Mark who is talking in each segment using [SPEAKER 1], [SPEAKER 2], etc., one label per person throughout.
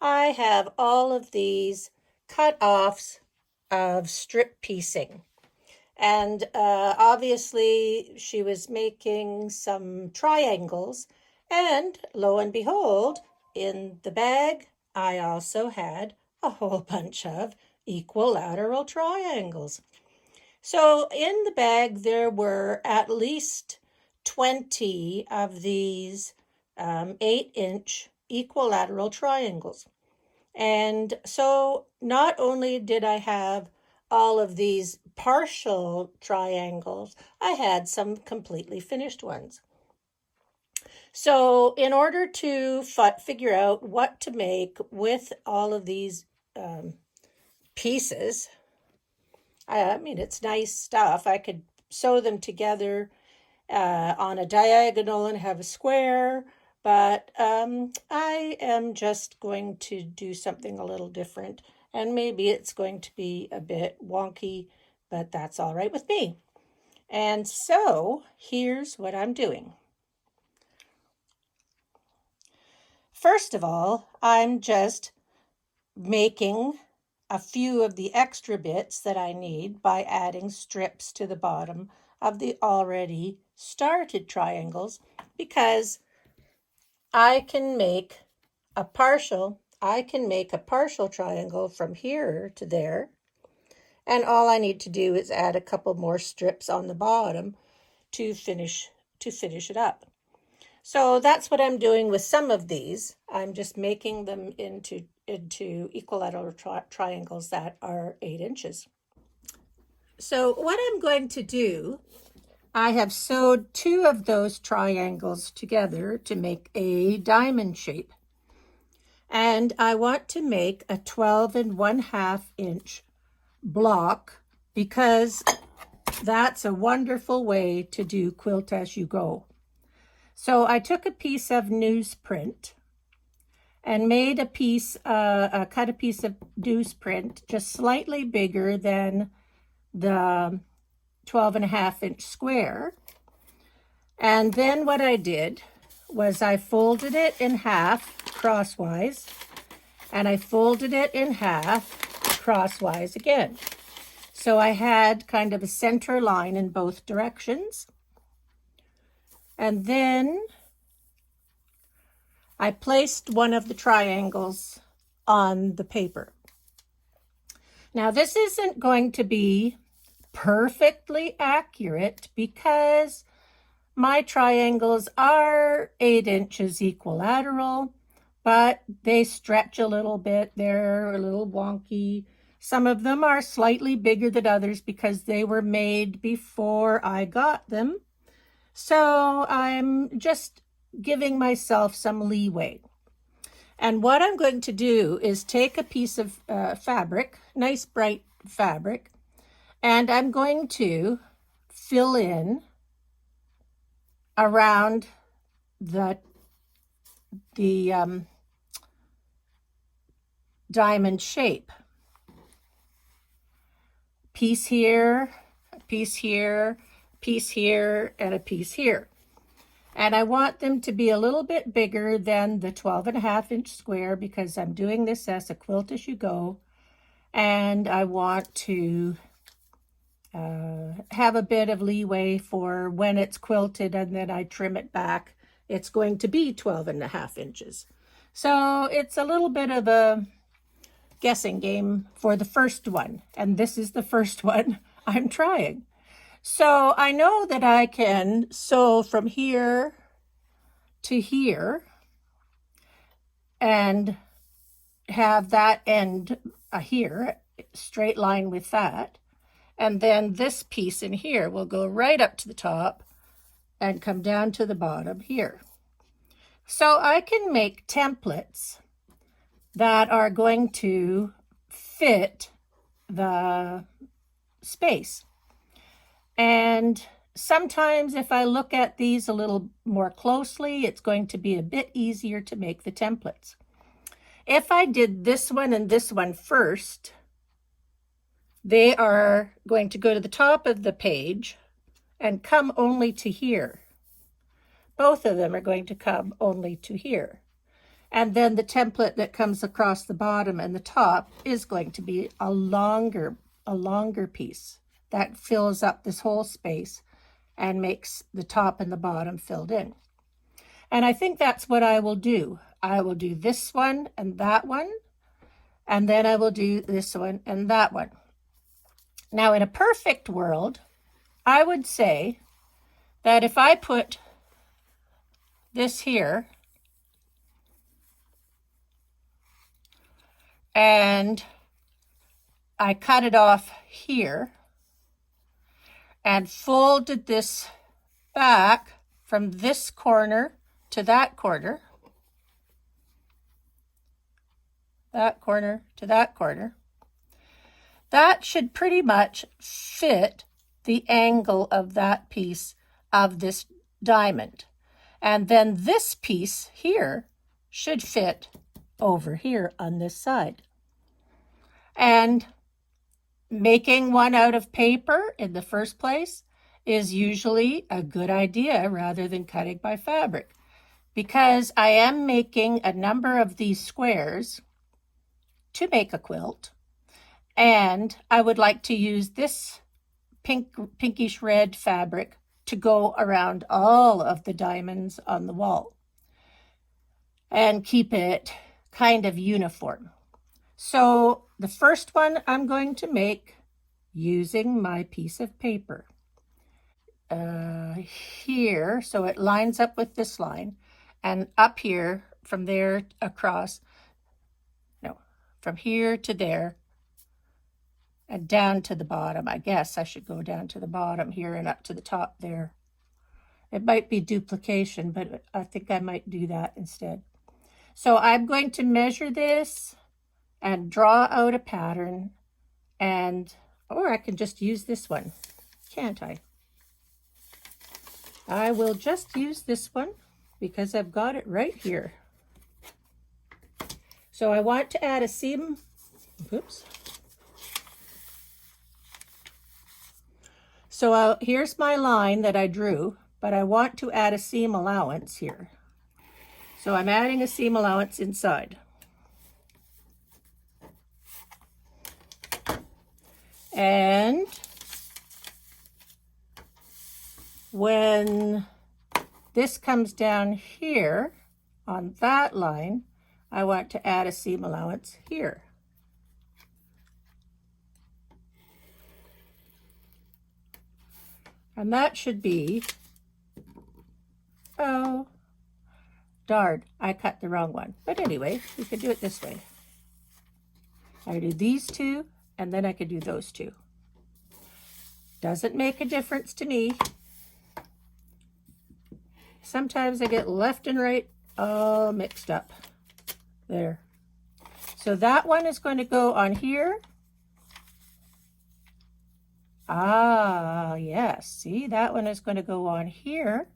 [SPEAKER 1] I have all of these cut-offs of strip piecing. And obviously, she was making some triangles. And lo and behold, in the bag, I also had a whole bunch of equilateral triangles. So in the bag, there were at least 20 of these 8-inch equilateral triangles. And so not only did I have all of these partial triangles, I had some completely finished ones. So in order to figure out what to make with all of these pieces, I mean, it's nice stuff. I could sew them together on a diagonal and have a square, but I am just going to do something a little different, and maybe it's going to be a bit wonky, but that's all right with me. And so here's what I'm doing. First of all, I'm just making a few of the extra bits that I need by adding strips to the bottom of the already started triangles, because I can make a partial triangle from here to there, and all I need to do is add a couple more strips on the bottom to finish it up. So that's what I'm doing with some of these. I'm just making them into equilateral triangles that are 8 inches. So what I'm going to do, I have sewed 2 of those triangles together to make a diamond shape. And I want to make a 12 1/2 inch block, because that's a wonderful way to do quilt as you go. So I took a piece of newsprint and made cut a piece of newsprint just slightly bigger than the 12 1/2 inch square. And then what I did was I folded it in half crosswise, and I folded it in half crosswise again. So I had kind of a center line in both directions. And then I placed one of the triangles on the paper. Now this isn't going to be perfectly accurate because my triangles are 8 inches equilateral, but they stretch a little bit. They're a little wonky. Some of them are slightly bigger than others because they were made before I got them. So I'm just giving myself some leeway. And what I'm going to do is take a piece of fabric, nice bright fabric, and I'm going to fill in around the diamond shape. Piece here, a piece here, a piece here, and a piece here. And I want them to be a little bit bigger than the 12 1/2 inch square because I'm doing this as a quilt as you go. And I want to have a bit of leeway for when it's quilted and then I trim it back. It's going to be 12 1/2 inches. So it's a little bit of a guessing game for the first one. And this is the first one I'm trying. So I know that I can sew from here to here and have that end here, straight line with that. And then this piece in here will go right up to the top and come down to the bottom here. So I can make templates that are going to fit the space. And sometimes if I look at these a little more closely, it's going to be a bit easier to make the templates. If I did this one and this one first, they are going to go to the top of the page and come only to here. Both of them are going to come only to here. And then the template that comes across the bottom and the top is going to be a longer piece that fills up this whole space and makes the top and the bottom filled in. And I think that's what I will do. I will do this one and that one, and then I will do this one and that one. Now, in a perfect world, I would say that if I put this here and I cut it off here and folded this back from this corner to that corner, that corner to that corner, that should pretty much fit the angle of that piece of this diamond. And then this piece here should fit over here on this side. And making one out of paper in the first place is usually a good idea rather than cutting by fabric, because I am making a number of these squares to make a quilt, and I would like to use this pinkish red fabric to go around all of the diamonds on the wall and keep it kind of uniform. So the first one I'm going to make using my piece of paper here, so it lines up with this line, and up here from there across, no, from here to there and down to the bottom. I guess I should go down to the bottom here and up to the top there. It might be duplication, but I think I might do that instead. So I'm going to measure this and draw out a pattern, and or I can just use this one, can't I? I will just use this one because I've got it right here. So I want to add a seam, oops. So here's my line that I drew, but I want to add a seam allowance here. So I'm adding a seam allowance inside. And when this comes down here on that line, I want to add a seam allowance here. And that should be, oh, darn, I cut the wrong one. But anyway, we could do it this way. I do these two, and then I could do those two. Doesn't make a difference to me. Sometimes I get left and right all mixed up. There. So that one is going to go on here. Ah, yes. See, that one is going to go on here.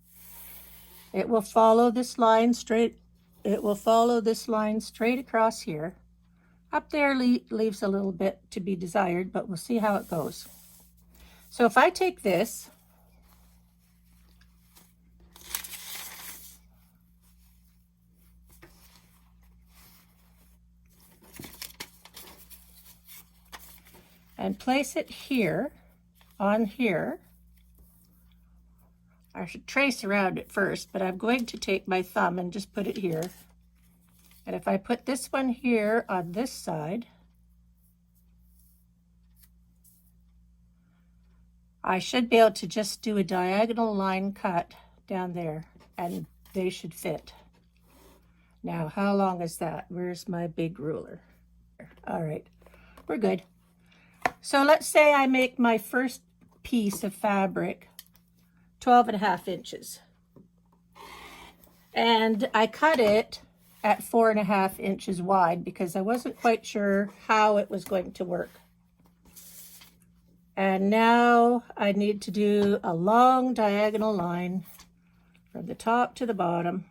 [SPEAKER 1] It will follow this line straight. It will follow this line straight across here. Up there leaves a little bit to be desired, but we'll see how it goes. So if I take this and place it here, on here, I should trace around it first, but I'm going to take my thumb and just put it here. And if I put this one here on this side, I should be able to just do a diagonal line cut down there, and they should fit. Now, how long is that? Where's my big ruler? All right, we're good. So let's say I make my first piece of fabric 12.5 inches. And I cut it at 4.5 inches wide because I wasn't quite sure how it was going to work. And now I need to do a long diagonal line from the top to the bottom,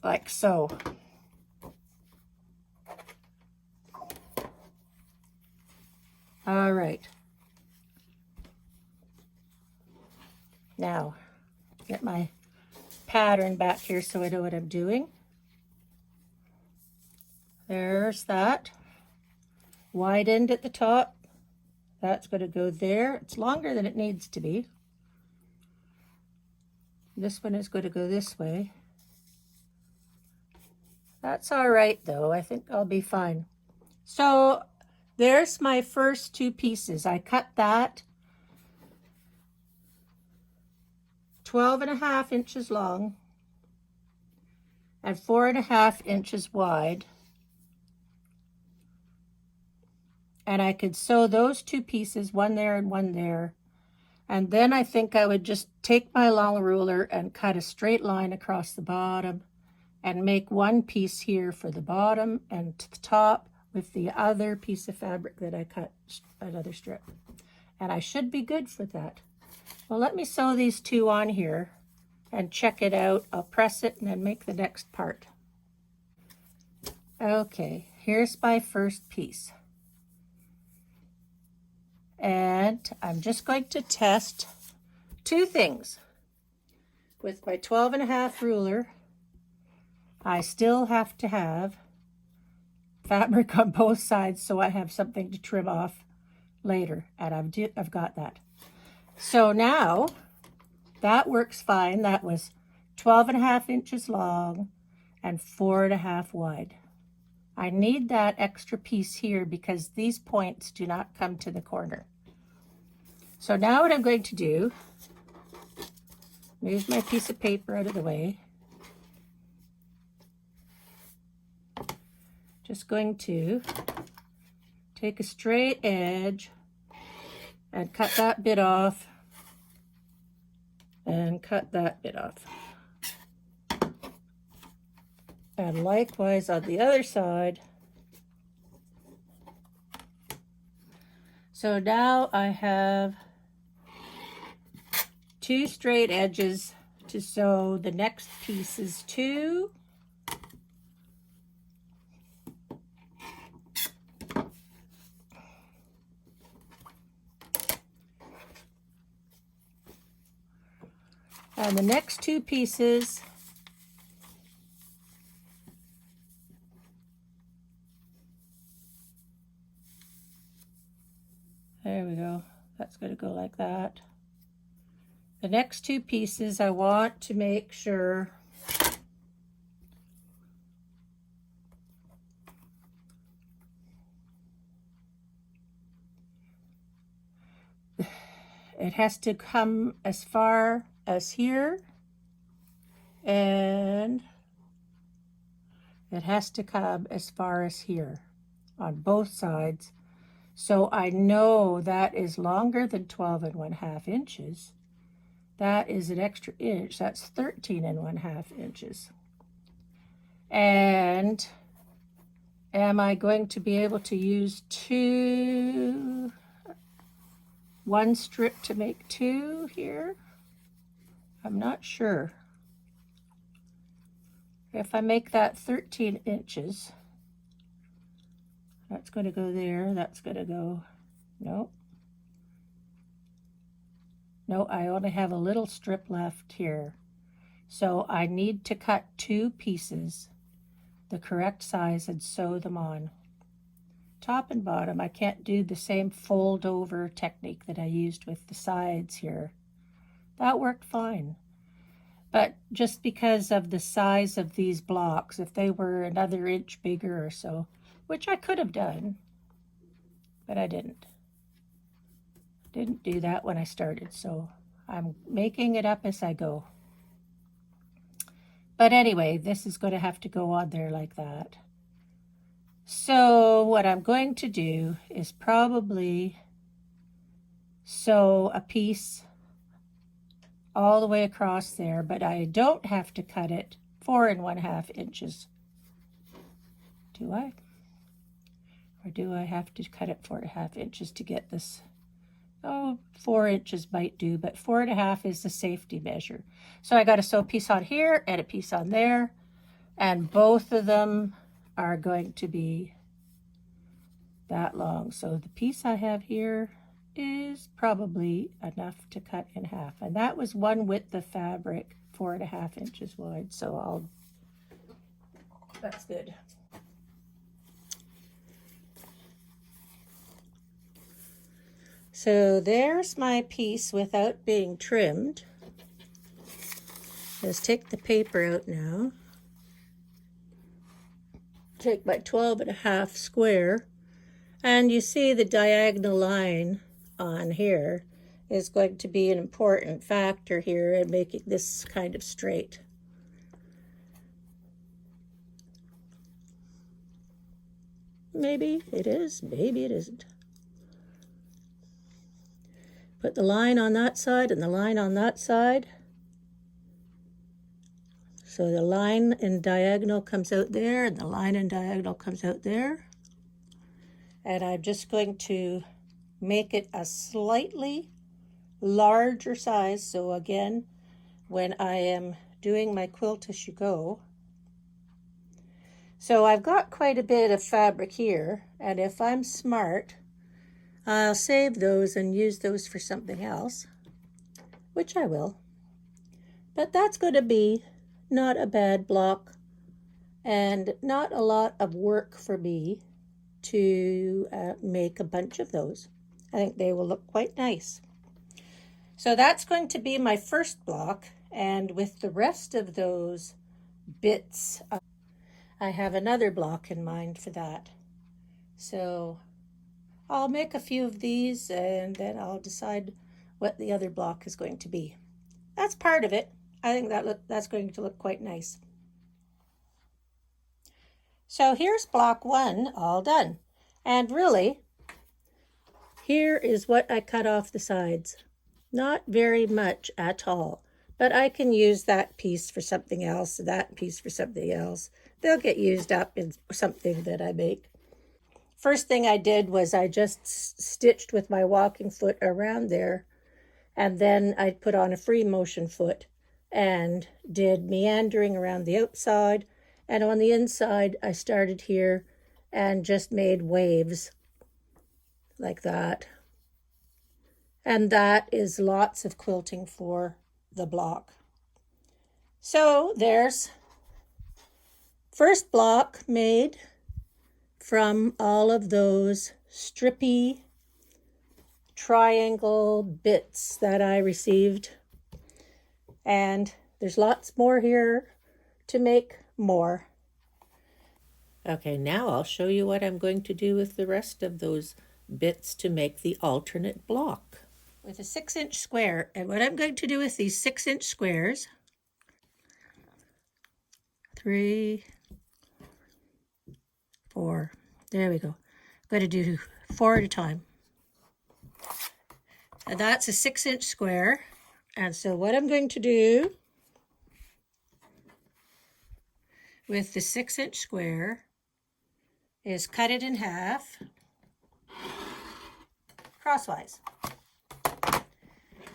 [SPEAKER 1] like so. All right. Now, get my pattern back here so I know what I'm doing. There's that. Wide end at the top. That's going to go there. It's longer than it needs to be. This one is going to go this way. That's all right though. I think I'll be fine. So there's my first two pieces. I cut that 12.5 inches long and 4.5 inches wide. And I could sew those two pieces, one there and one there. And then I think I would just take my long ruler and cut a straight line across the bottom and make one piece here for the bottom and to the top with the other piece of fabric that I cut, another strip. And I should be good for that. Well, let me sew these two on here and check it out. I'll press it and then make the next part. Okay, here's my first piece. And I'm just going to test two things. With my 12.5 ruler, I still have to have fabric on both sides so I have something to trim off later, and I've got that. So now that works fine. That was 12.5 inches long and 4.5 wide. I need that extra piece here because these points do not come to the corner. So now what I'm going to do, move my piece of paper out of the way. Just going to take a straight edge and cut that bit off and cut that bit off. And likewise on the other side. So now I have two straight edges to sew the next pieces to. And the next two pieces there we go. That's going to go like that. The next two pieces I want to make sure it has to come as far as here, and it has to come as far as here on both sides. So I know that is longer than 12.5 inches. That is an extra inch. That's 13.5 inches. And am I going to be able to use one strip to make two here? I'm not sure. If I make that 13 inches, that's going to go there, that's going to go, no. No, I only have a little strip left here. So I need to cut two pieces the correct size and sew them on. Top and bottom, I can't do the same fold over technique that I used with the sides here. That worked fine. But just because of the size of these blocks, if they were another inch bigger or so, which I could have done, but I didn't. Didn't do that when I started, so I'm making it up as I go. But anyway, this is going to have to go on there like that. So what I'm going to do is probably sew a piece all the way across there, but I don't have to cut it 4.5 inches. Do I? Or do I have to cut it 4.5 inches to get this? Oh, 4 inches might do, but 4.5 is the safety measure. So I got to sew a piece on here and a piece on there, and both of them are going to be that long. So the piece I have here is probably enough to cut in half, and that was one width of fabric 4.5 inches wide, so that's good. So there's my piece without being trimmed. Let's take the paper out now. Take my 12.5 square, and you see the diagonal line on here is going to be an important factor here in making this kind of straight. Maybe it is, maybe it isn't. Put the line on that side and the line on that side. So the line in diagonal comes out there and the line in diagonal comes out there. And I'm just going to make it a slightly larger size. So again, when I am doing my quilt as you go. So I've got quite a bit of fabric here, and if I'm smart, I'll save those and use those for something else, which I will. But that's going to be not a bad block and not a lot of work for me to make a bunch of those. I think they will look quite nice. So that's going to be my first block, and with the rest of those bits, I have another block in mind for that. So I'll make a few of these and then I'll decide what the other block is going to be. That's part of it. I think that's going to look quite nice. So here's block 1 all done. And really, here is what I cut off the sides. Not very much at all, but I can use that piece for something else, that piece for something else. They'll get used up in something that I make. First thing I did was I just stitched with my walking foot around there, and then I put on a free motion foot and did meandering around the outside, and on the inside I started here and just made waves like that. And that is lots of quilting for the block. So there's first block made from all of those strippy triangle bits that I received. And there's lots more here to make more. Okay, now I'll show you what I'm going to do with the rest of those bits to make the alternate block. With a 6-inch square, and what I'm going to do with these 6-inch squares, 3, 4, there we go. I'm going to do 4 at a time. And that's a 6-inch square. And so what I'm going to do with the 6-inch square is cut it in half crosswise.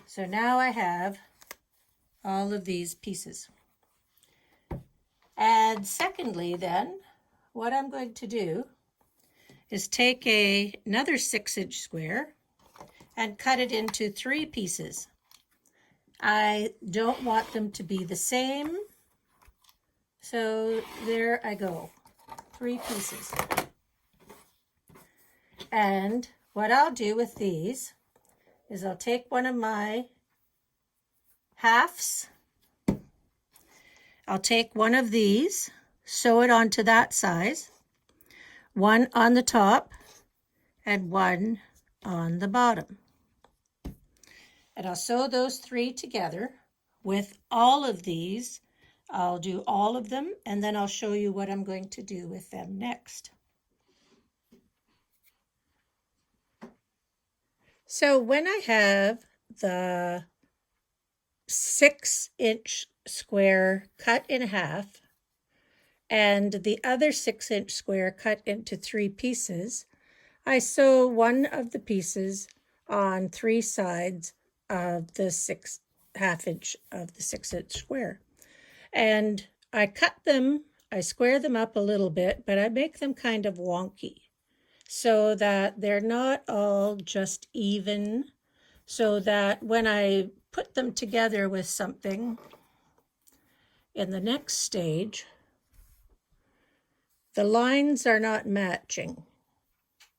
[SPEAKER 1] So now I have all of these pieces. And secondly then, what I'm going to do is take another 6-inch square and cut it into 3 pieces. I don't want them to be the same, so there I go, 3 pieces. And what I'll do with these is I'll take one of my halves, I'll take one of these, sew it onto that size, one on the top and one on the bottom. And I'll sew those 3 together with all of these. I'll do all of them, and then I'll show you what I'm going to do with them next. So when I have the 6-inch square cut in half and the other 6-inch square cut into 3 pieces, I sew one of the pieces on 3 sides of the 1/2 inch of the 6-inch square. And I cut them, I square them up a little bit, but I make them kind of wonky so that they're not all just even, so that when I put them together with something, in the next stage, the lines are not matching,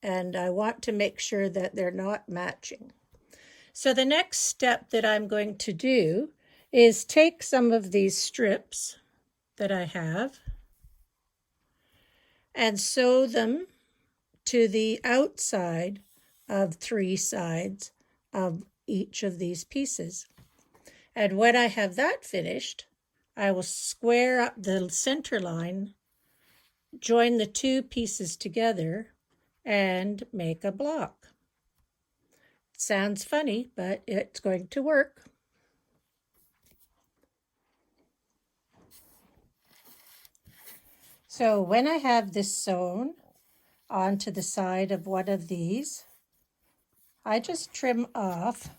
[SPEAKER 1] and I want to make sure that they're not matching. So the next step that I'm going to do is take some of these strips that I have and sew them to the outside of 3 sides of each of these pieces. And when I have that finished, I will square up the center line, join the 2 pieces together, and make a block. It sounds funny, but it's going to work. So when I have this sewn onto the side of one of these, I just trim off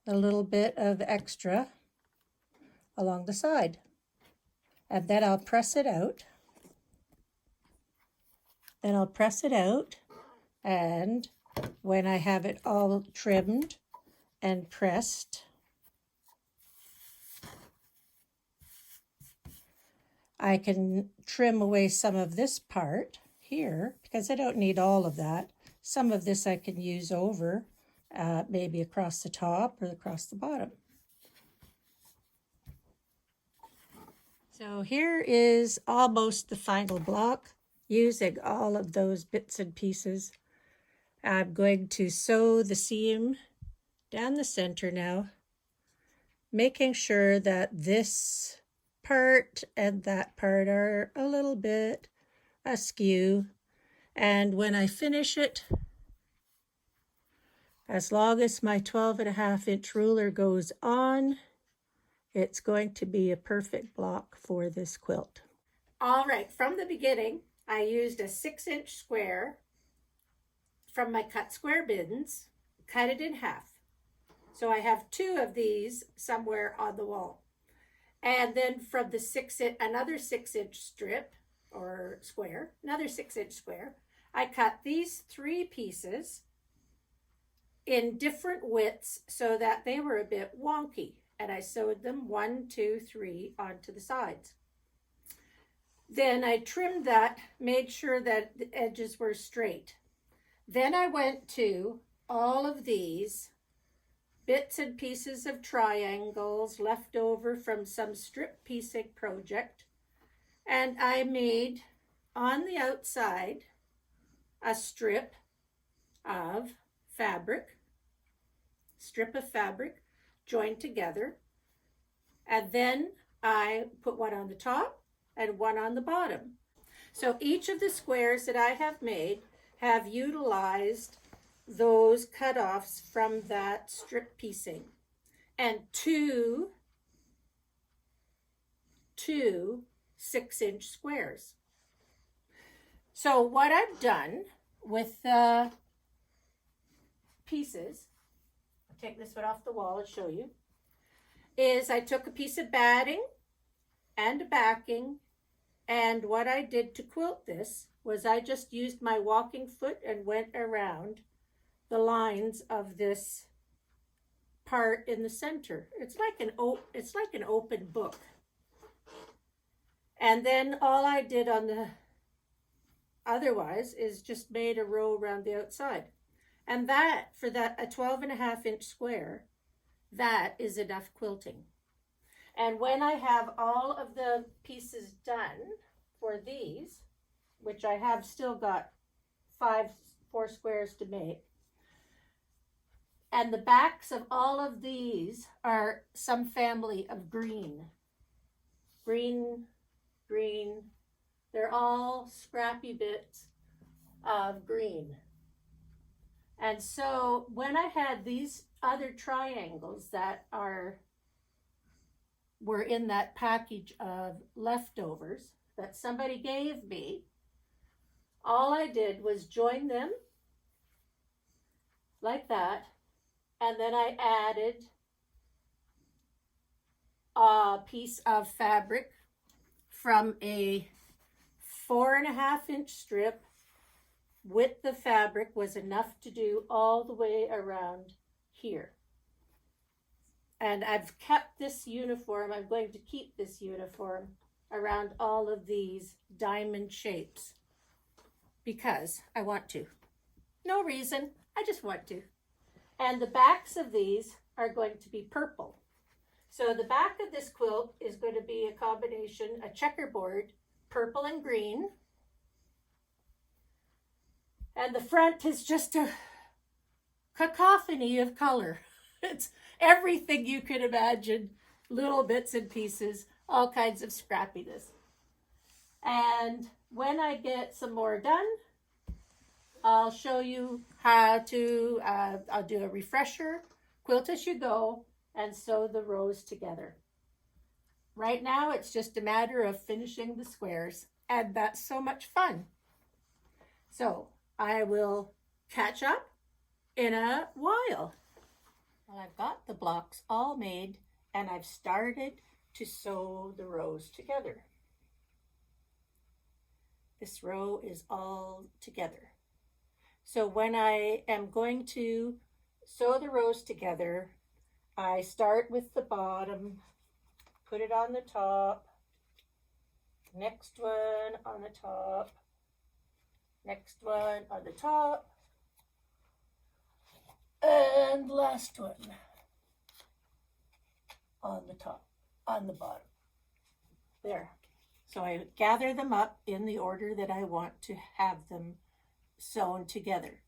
[SPEAKER 1] a little bit of extra along the side, and then I'll press it out. Then I'll press it out, and when I have it all trimmed and pressed, I can trim away some of this part here because I don't need all of that. Some of this I can use over, maybe across the top or across the bottom. So here is almost the final block using all of those bits and pieces. I'm going to sew the seam down the center now, making sure that this part and that part are a little bit askew. And when I finish it, as long as my 12.5-inch ruler goes on, it's going to be a perfect block for this quilt. All right, from the beginning, I used a 6-inch square from my cut square bins, cut it in half. So I have 2 of these somewhere on the wall. And then from the another 6-inch strip or square, another 6-inch square, I cut these 3 pieces in different widths so that they were a bit wonky. And I sewed them 1, 2, 3 onto the sides. Then I trimmed that, made sure that the edges were straight. Then I went to all of these bits and pieces of triangles left over from some strip piecing project, and I made on the outside a strip of fabric joined together, and then I put one on the top and one on the bottom. So each of the squares that I have made have utilized those cutoffs from that strip piecing, and two 6-inch squares. So what I've done with the pieces, I'll take this one off the wall and show you, is I took a piece of batting and a backing, and what I did to quilt this was I just used my walking foot and went around the lines of this part in the center. It's like an open book. And then all I did on the otherwise is just made a row around the outside. And that, for that a 12.5-inch square, that is enough quilting. And when I have all of the pieces done for these, which I have still got 4 squares to make, and the backs of all of these are some family of green. They're all scrappy bits of green. And so when I had these other triangles that were in that package of leftovers that somebody gave me, all I did was join them like that, and then I added a piece of fabric from a 4.5-inch strip. Width of fabric was enough to do all the way around here. And I've kept this uniform, I'm going to keep this uniform around all of these diamond shapes because I want to. No reason, I just want to. And the backs of these are going to be purple. So the back of this quilt is going to be a combination, a checkerboard, purple and green. And the front is just a cacophony of color. It's everything you could imagine, little bits and pieces, all kinds of scrappiness. And when I get some more done, I'll show you how to, I'll do a refresher, quilt as you go, and sew the rows together. Right now, it's just a matter of finishing the squares, and that's so much fun. So I will catch up in a while. Well, I've got the blocks all made, and I've started to sew the rows together. This row is all together. So when I am going to sew the rows together, I start with the bottom, put it on the top, next one on the top, next one on the top, and last one on the top, on the bottom. There. So I gather them up in the order that I want to have them sewn together.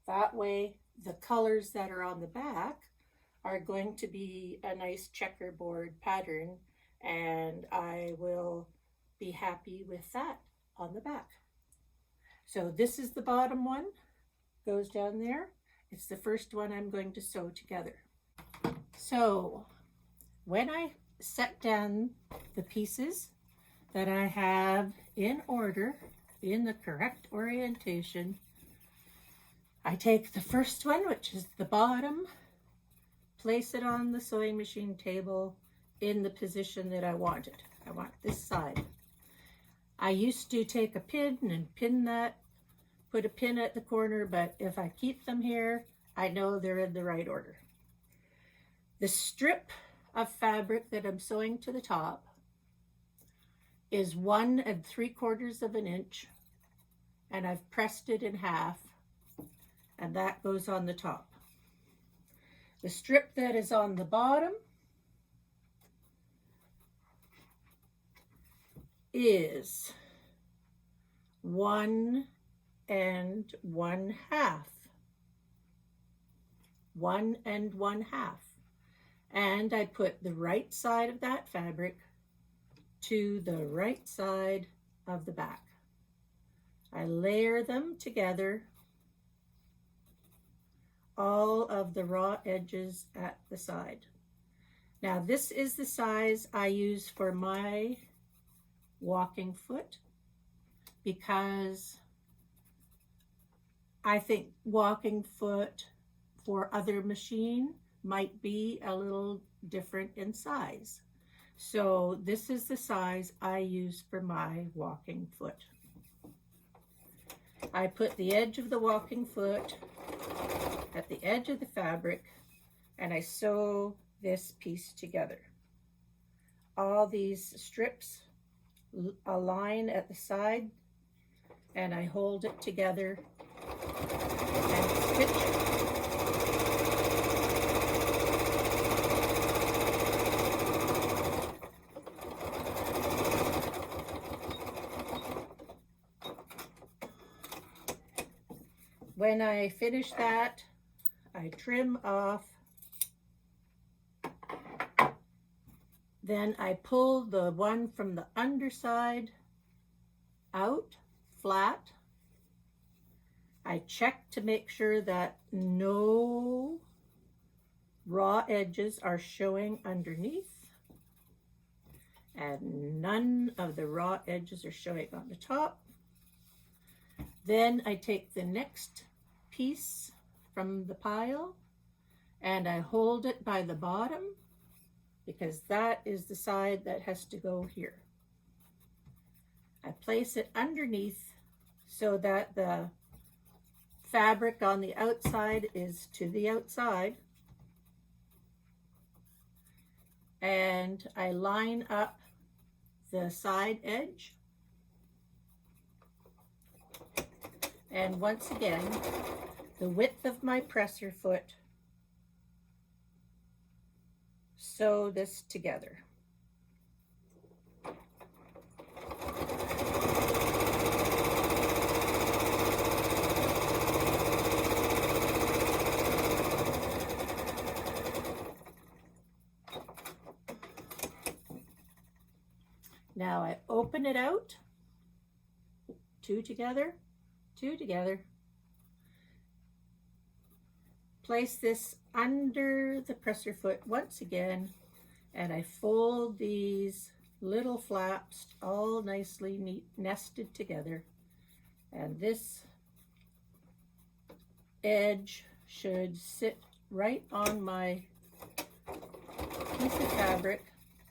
[SPEAKER 1] That way, the colors that are on the back are going to be a nice checkerboard pattern, and I will be happy with that on the back. So this is the bottom one, goes down there. It's the first one I'm going to sew together. So when I set down the pieces that I have in order, in the correct orientation, I take the first one, which is the bottom, place it on the sewing machine table in the position that I want it. I want this side. I used to take a pin and pin that, put a pin at the corner, but if I keep them here, I know they're in the right order. The strip of fabric that I'm sewing to the top is 1 3/4 of an inch, and I've pressed it in half, and that goes on the top. The strip that is on the bottom is 1 1/2. 1 1/2. And I put the right side of that fabric to the right side of the back. I layer them together, all of the raw edges at the side. Now this is the size I use for my walking foot because I think walking foot for other machine might be a little different in size. So this is the size I use for my walking foot. I put the edge of the walking foot at the edge of the fabric, and I sew this piece together. All these strips align at the side, and I hold it together and stitch it. When I finish that, I trim off. Then I pull the one from the underside out flat. I check to make sure that no raw edges are showing underneath, and none of the raw edges are showing on the top. Then I take the next piece from the pile and I hold it by the bottom because that is the side that has to go here. I place it underneath so that the fabric on the outside is to the outside. and I line up the side edge. And once again, the width of my presser foot, sew this together. Now I open it out, two together, place this under the presser foot once again, and I fold these little flaps all nicely nested together, and this edge should sit right on my piece of fabric.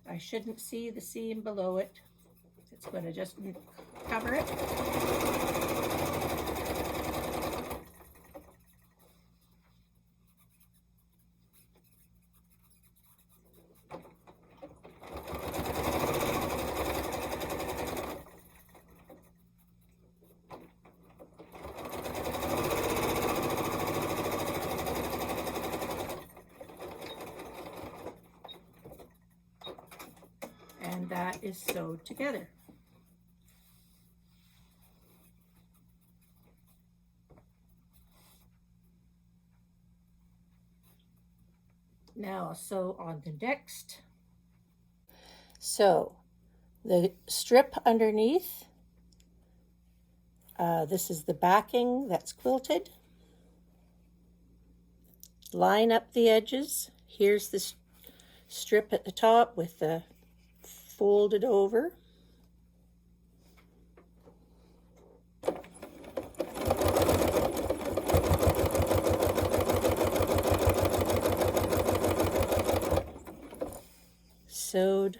[SPEAKER 1] I shouldn't see the seam below it. It's going to just cover it. And that is sewed together. Now I'll sew on the next. So the strip underneath, this is the backing that's quilted. Line up the edges. Here's the strip at the top with the folded over. Sewed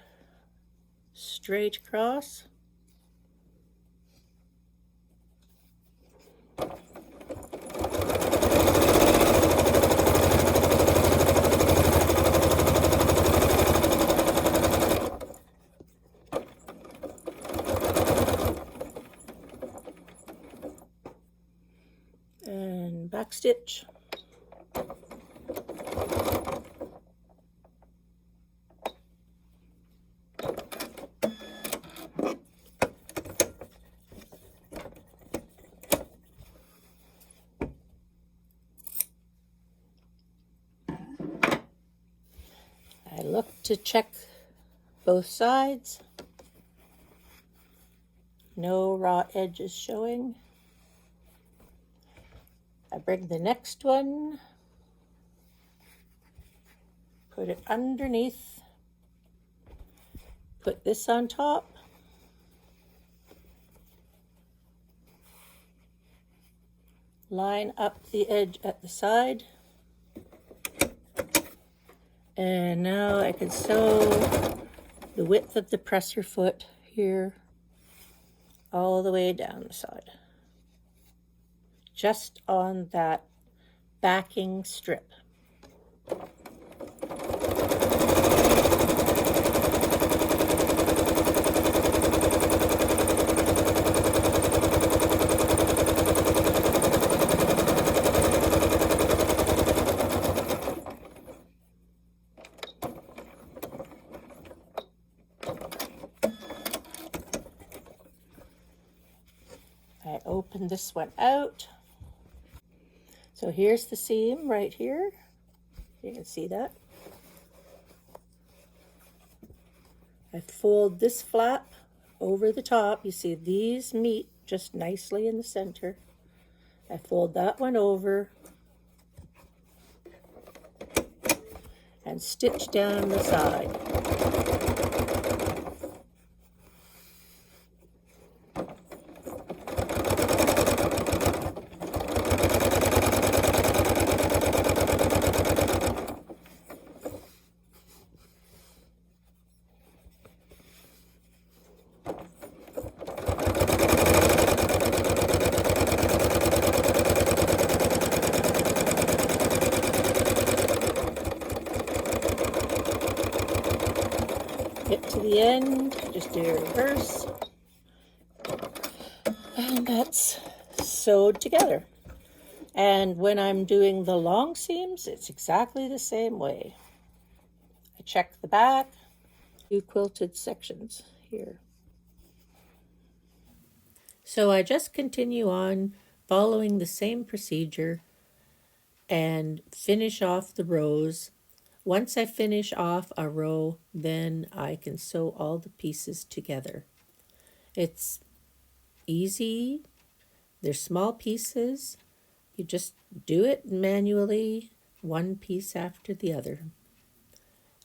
[SPEAKER 1] straight across. And back stitch. I look to check both sides. No raw edges showing. I bring the next one, put it underneath, put this on top, line up the edge at the side, and now I can sew the width of the presser foot here all the way down the side, just on that backing strip. I open this one out. So here's the seam right here. You can see that. I fold this flap over the top. You see these meet just nicely in the center. I fold that one over and stitch down the side. the end, just do a reverse, and that's sewed together. And when I'm doing the long seams, it's exactly the same way. I check the back, do quilted sections here. So I just continue on following the same procedure and finish off the rows. Once I finish off a row, then I can sew all the pieces together. It's easy. They're small pieces. You just do it manually, one piece after the other.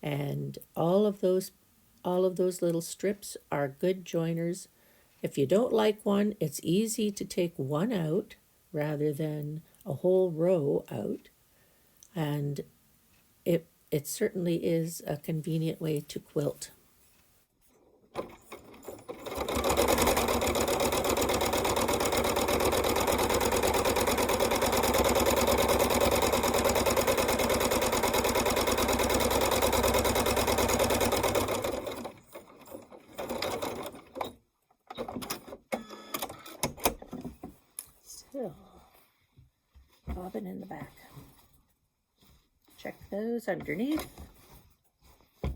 [SPEAKER 1] And all of those little strips are good joiners. If you don't like one, it's easy to take one out rather than a whole row out. And it certainly is a convenient way to quilt. Still bobbin in the back. Check those underneath. Put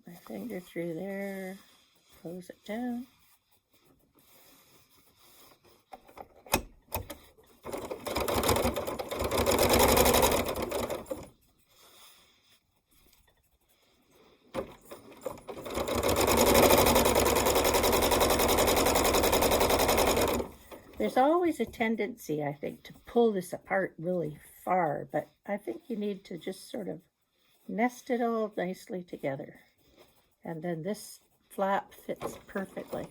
[SPEAKER 1] my finger through there, close it down. There's always a tendency, I think, to pull this apart really far, but I think you need to just sort of nest it all nicely together. And then this flap fits perfectly.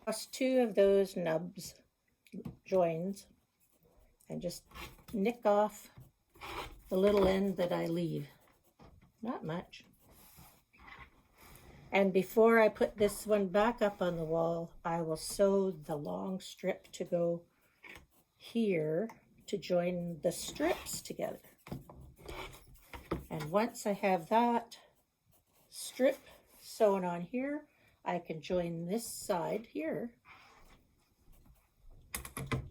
[SPEAKER 1] Across two of those nubs joins and just nick off the little end that I leave. Not much. And before I put this one back up on the wall, I will sew the long strip to go here to join the strips together. And once I have that strip sewn on here, I can join this side here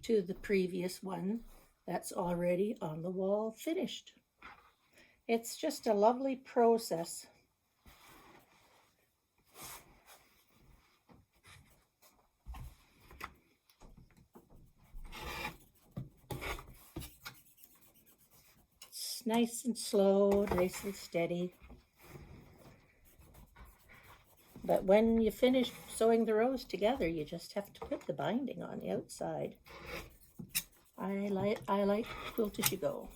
[SPEAKER 1] to the previous one that's already on the wall finished. It's just a lovely process. It's nice and slow, nice and steady. But when you finish sewing the rows together, you just have to put the binding on the outside. I like quilt as you go.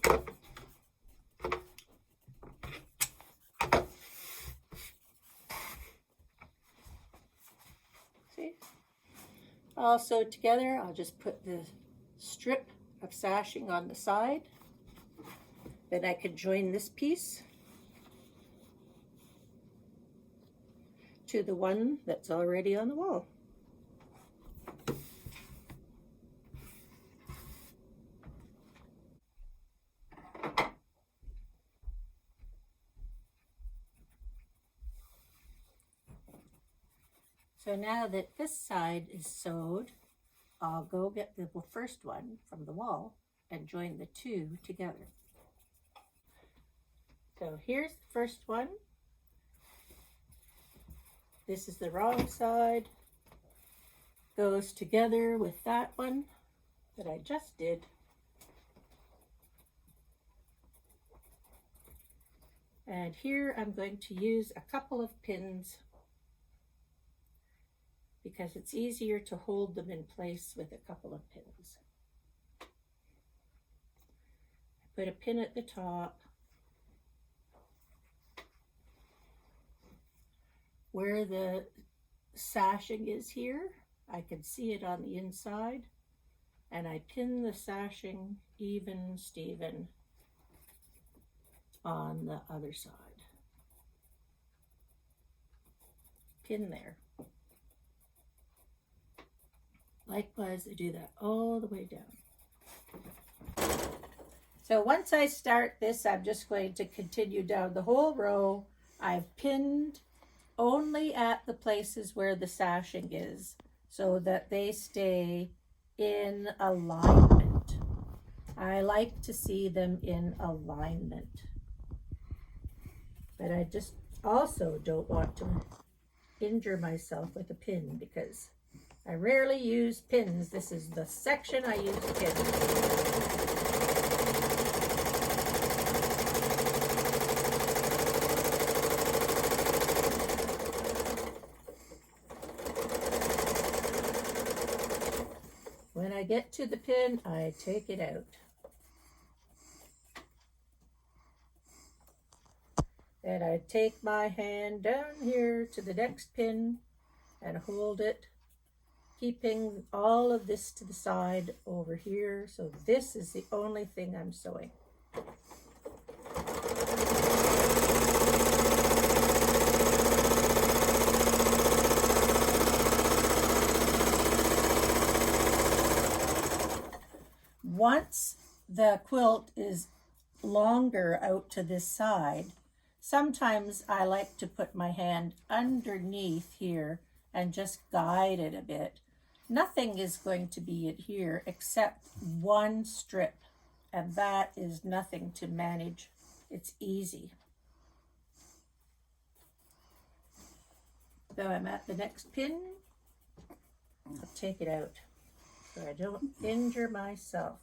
[SPEAKER 1] See? All sewed together, I'll just put the strip of sashing on the side. Then I can join this piece to the one that's already on the wall. So now that this side is sewed, I'll go get the first one from the wall and join the two together. So here's the first one. This is the wrong side. Goes together with that one that I just did. And here I'm going to use a couple of pins because it's easier to hold them in place with a couple of pins. I put a pin at the top. Where the sashing is here, I can see it on the inside, and I pin the sashing even Steven on the other side. Pin there. Likewise, I do that all the way down. So once I start this, I'm just going to continue down the whole row. I've pinned only at the places where the sashing is so that they stay in alignment. I like to see them in alignment. But I just also don't want to injure myself with a pin because I rarely use pins. This is the section I use pins. When I get to the pin, I take it out. And I take my hand down here to the next pin and hold it, keeping all of this to the side over here. So this is the only thing I'm sewing. Once the quilt is longer out to this side, sometimes I like to put my hand underneath here and just guide it a bit. Nothing is going to be in here except one strip, and that is nothing to manage. It's easy. So I'm at the next pin. I'll take it out so I don't injure myself.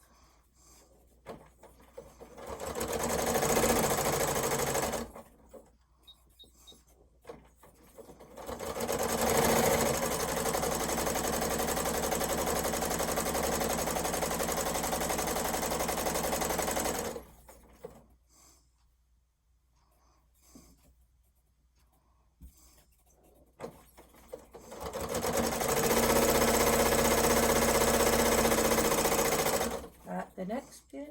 [SPEAKER 1] The next pin,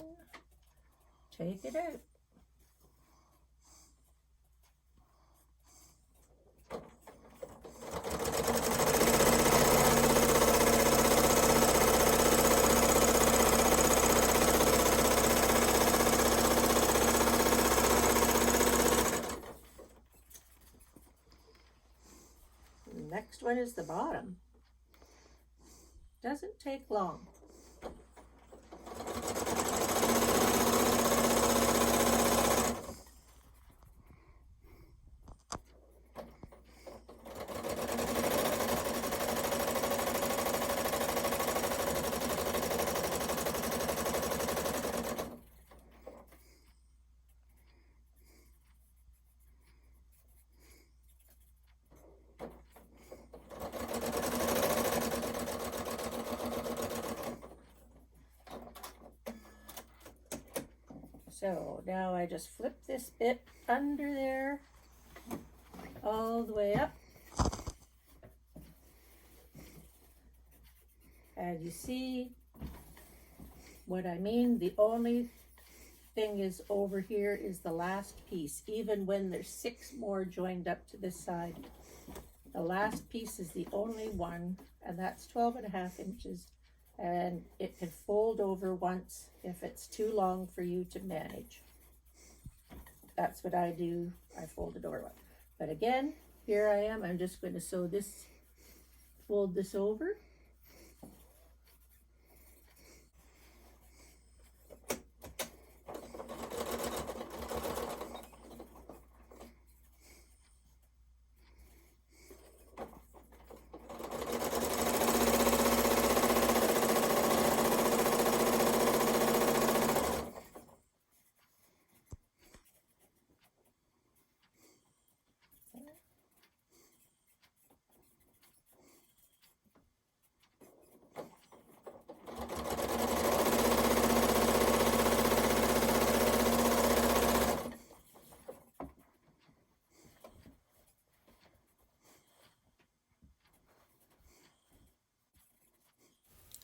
[SPEAKER 1] take it out. The next one is the bottom. Doesn't take long. So now I just flip this bit under there, all the way up. And you see what I mean? The only thing is over here is the last piece, even when there's 6 more joined up to this side. The last piece is the only one, and that's 12.5 inches. And it can fold over once if it's too long for you to manage. That's what I do. I fold it over once. But again, here I am. I'm just going to sew this, fold this over.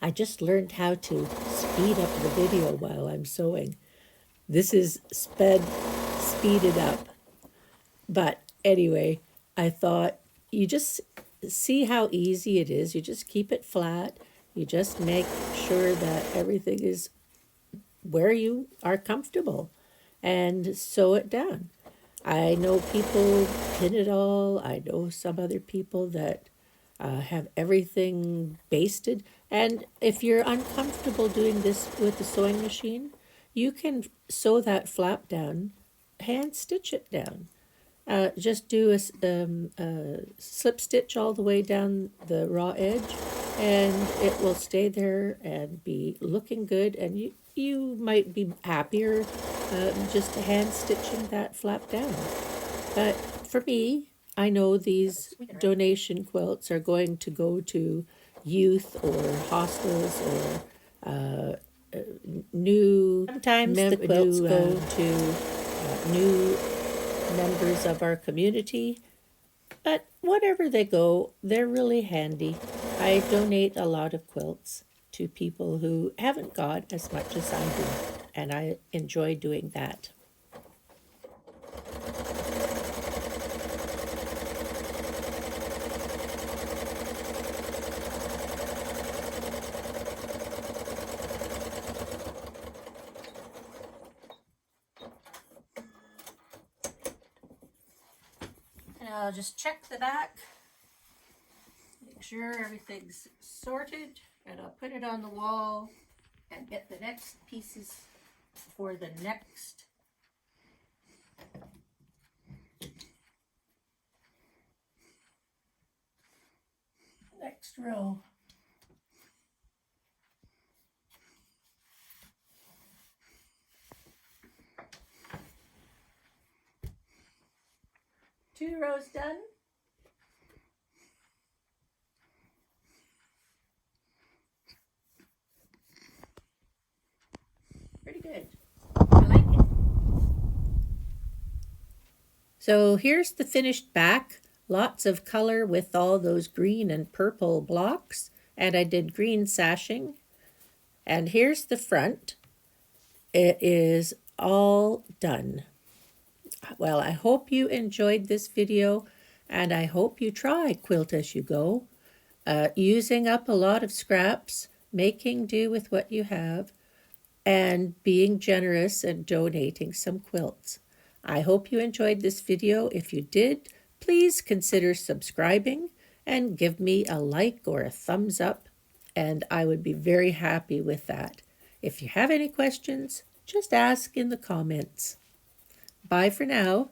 [SPEAKER 1] I just learned how to speed up the video while I'm sewing. This is speeded up. But anyway, I thought you just see how easy it is. You just keep it flat. You just make sure that everything is where you are comfortable and sew it down. I know people pin it all. I know some other people that have everything basted. And if you're uncomfortable doing this with the sewing machine, you can sew that flap down, hand stitch it down. Just do a slip stitch all the way down the raw edge, and it will stay there and be looking good. And you might be happier just hand stitching that flap down. But for me, I know these donation quilts are going to go to youth or hostels or new. Sometimes the quilts go to new members of our community, but whatever they go, they're really handy. I donate a lot of quilts to people who haven't got as much as I do, and I enjoy doing that. And I'll just check the back, make sure everything's sorted, and I'll put it on the wall and get the next pieces for the next row. Two rows done. Pretty good. I like it. So here's the finished back. Lots of color with all those green and purple blocks. And I did green sashing. And here's the front. It is all done. Well, I hope you enjoyed this video, and I hope you try Quilt As You Go, using up a lot of scraps, making do with what you have, and being generous and donating some quilts. I hope you enjoyed this video. If you did, please consider subscribing and give me a like or a thumbs up, and I would be very happy with that. If you have any questions, just ask in the comments. Bye for now.